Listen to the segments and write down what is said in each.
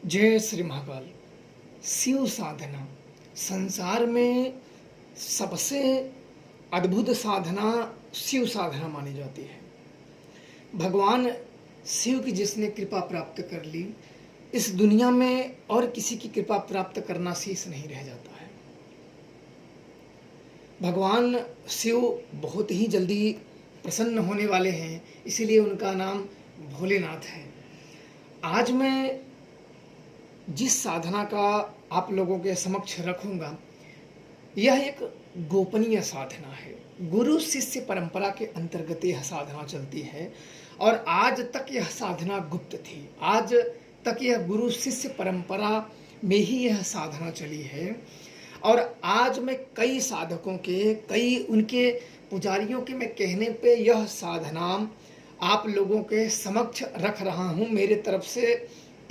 जय श्री महाकाल। शिव साधना संसार में सबसे अद्भुत साधना शिव साधना मानी जाती है। भगवान शिव की जिसने कृपा प्राप्त कर ली, इस दुनिया में और किसी की कृपा प्राप्त करना शेष नहीं रह जाता है। भगवान शिव बहुत ही जल्दी प्रसन्न होने वाले हैं, इसीलिए उनका नाम भोलेनाथ है। आज मैं जिस साधना का आप लोगों के समक्ष रखूंगा, यह एक गोपनीय साधना है। गुरु शिष्य परंपरा के अंतर्गत यह साधना चलती है और आज तक यह साधना गुप्त थी। आज तक यह गुरु शिष्य परंपरा में ही यह साधना चली है और आज मैं कई साधकों के, कई उनके पुजारियों के मैं कहने पे यह साधना आप लोगों के समक्ष रख रहा हूँ। मेरे तरफ से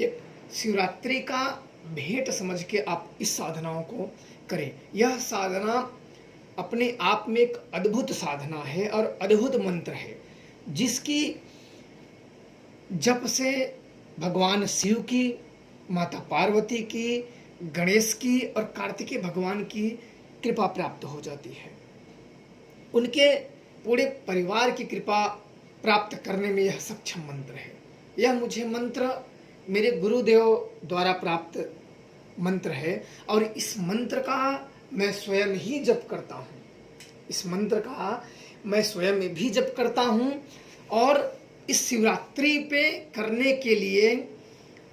एक शिवरात्रि का भेंट समझ के आप इस साधनाओं को करें। यह साधना अपने आप में एक अद्भुत साधना है और अद्भुत मंत्र है, जिसकी जप से भगवान शिव की, माता पार्वती की, गणेश की और कार्तिकेय भगवान की कृपा प्राप्त हो जाती है। उनके पूरे परिवार की कृपा प्राप्त करने में यह सक्षम मंत्र है। यह मुझे मंत्र मेरे गुरुदेव द्वारा प्राप्त मंत्र है और इस मंत्र का मैं स्वयं ही जप करता हूँ। इस मंत्र का मैं स्वयं भी जप करता हूँ और इस शिवरात्रि पे करने के लिए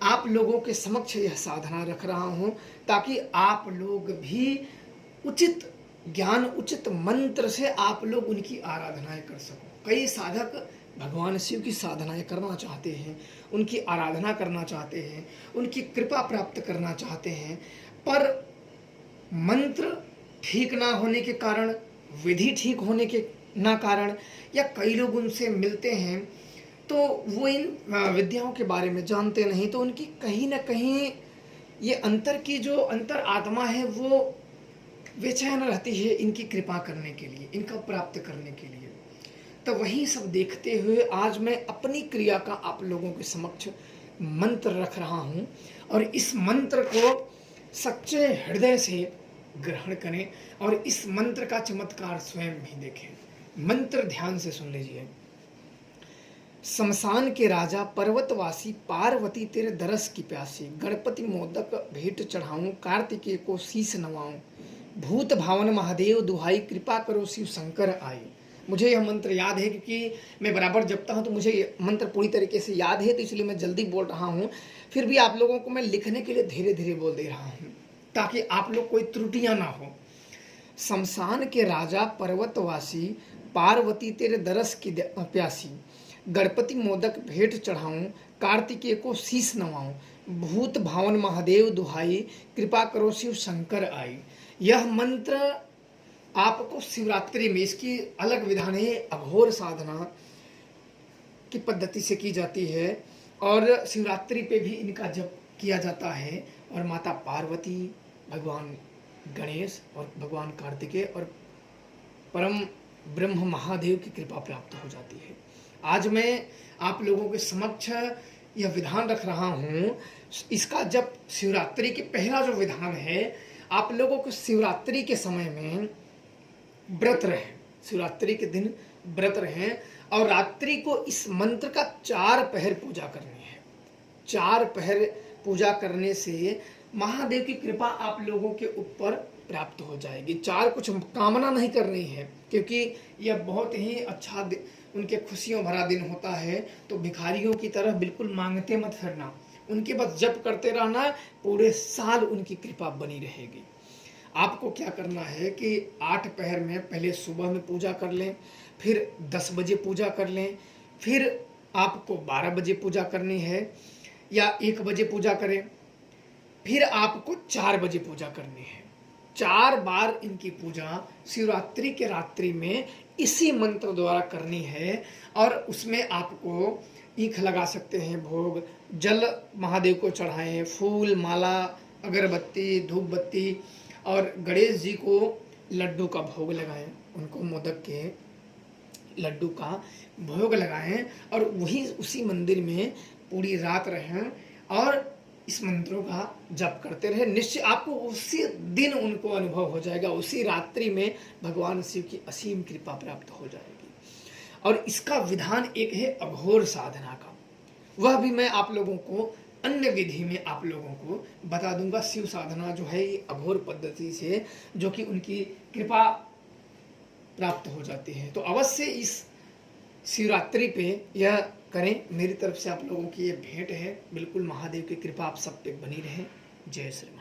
आप लोगों के समक्ष यह साधना रख रहा हूँ, ताकि आप लोग भी उचित ज्ञान, उचित मंत्र से आप लोग उनकी आराधनाएं कर सको। कई साधक भगवान शिव की साधनाएं करना चाहते हैं, उनकी आराधना करना चाहते हैं, उनकी कृपा प्राप्त करना चाहते हैं, पर मंत्र ठीक ना होने के कारण, विधि ठीक होने के ना कारण, या कई लोग उनसे मिलते हैं तो वो इन विद्याओं के बारे में जानते नहीं, तो उनकी कहीं ना कहीं ये अंतर की जो अंतर आत्मा है वो बेचैन रहती है इनकी कृपा करने के लिए, इनका प्राप्त करने के लिए। तो वही सब देखते हुए आज मैं अपनी क्रिया का आप लोगों के समक्ष मंत्र रख रहा हूँ और इस मंत्र को सच्चे हृदय से ग्रहण करें और इस मंत्र का चमत्कार स्वयं भी देखें। मंत्र ध्यान से सुन लीजिए। शमशान के राजा पर्वतवासी, पार्वती तेरे दरस की प्यासी, गणपति मोदक भेंट चढ़ाऊं, कार्तिकेय को शीश नवाऊं, भूत भावन महादेव दुहाई, कृपा करो शिव शंकर आई। मुझे यह मंत्र याद है क्योंकि मैं बराबर जपता हूँ, तो मुझे ये मंत्र पूरी तरीके से याद है, तो इसलिए मैं जल्दी बोल रहा हूँ। फिर भी आप लोगों को मैं लिखने के लिए धीरे धीरे बोल दे रहा हूँ, ताकि आप लोग कोई त्रुटियां ना हो। शमशान के राजा पर्वतवासी, पार्वती तेरे दरस की प्यासी, गणपति मोदक भेंट चढ़ाऊं, कार्तिकेय को शीश नवाऊं, भूत भावन महादेव दुहाई, कृपा करो शिव शंकर आई। यह मंत्र आपको शिवरात्रि में, इसकी अलग विधान है, अघोर साधना की पद्धति से की जाती है और शिवरात्रि पे भी इनका जप किया जाता है और माता पार्वती, भगवान गणेश और भगवान कार्तिकेय और परम ब्रह्म महादेव की कृपा प्राप्त हो जाती है। आज मैं आप लोगों के समक्ष यह विधान रख रहा हूँ। इसका जब शिवरात्रि के पहला जो विधान है, आप लोगों को शिवरात्रि के समय में व्रत रहें, शिवरात्रि के दिन व्रत रहें और रात्रि को इस मंत्र का 4 पहर पूजा करनी है। 4 पहर पूजा करने से महादेव की कृपा आप लोगों के ऊपर प्राप्त हो जाएगी। 4 कुछ कामना नहीं करनी है, क्योंकि यह बहुत ही अच्छा उनके खुशियों भरा दिन होता है। तो भिखारियों की तरह बिल्कुल मांगते मत फिरना, उनके बस जप करते रहना, पूरे साल उनकी कृपा बनी रहेगी। आपको क्या करना है कि 8 पहर में पहले सुबह में पूजा कर लें, फिर 10 बजे पूजा कर लें, फिर आपको 12 बजे पूजा करनी है या 1 बजे पूजा करें, फिर आपको 4 बजे पूजा करनी है। 4 बार इनकी पूजा शिवरात्रि के रात्रि में इसी मंत्र द्वारा करनी है और उसमें आपको ईख लगा सकते हैं, भोग जल महादेव को चढ़ाएं, फूल माला अगरबत्ती धूप बत्ती और गणेश जी को लड्डू का भोग लगाएं, उनको मोदक के लड्डू का भोग लगाएं और वही उसी मंदिर में पूरी रात रहें और इस मंत्रों का जप करते रहे, निश्चय आपको उसी दिन उनको अनुभव हो जाएगा, उसी रात्रि में भगवान शिव की असीम कृपा प्राप्त हो जाएगी। और इसका विधान एक है अघोर साधना का, वह भी मैं आप लोगों को अन्य विधि में आप लोगों को बता दूंगा। शिव साधना जो है ये अघोर पद्धति से जो कि उनकी कृपा प्राप्त हो जाती है। तो अवश्य इस शिवरात्रि पे यह करें। मेरी तरफ से आप लोगों की ये भेंट है। बिल्कुल महादेव की कृपा आप सब पे बनी रहे। जय श्री राम।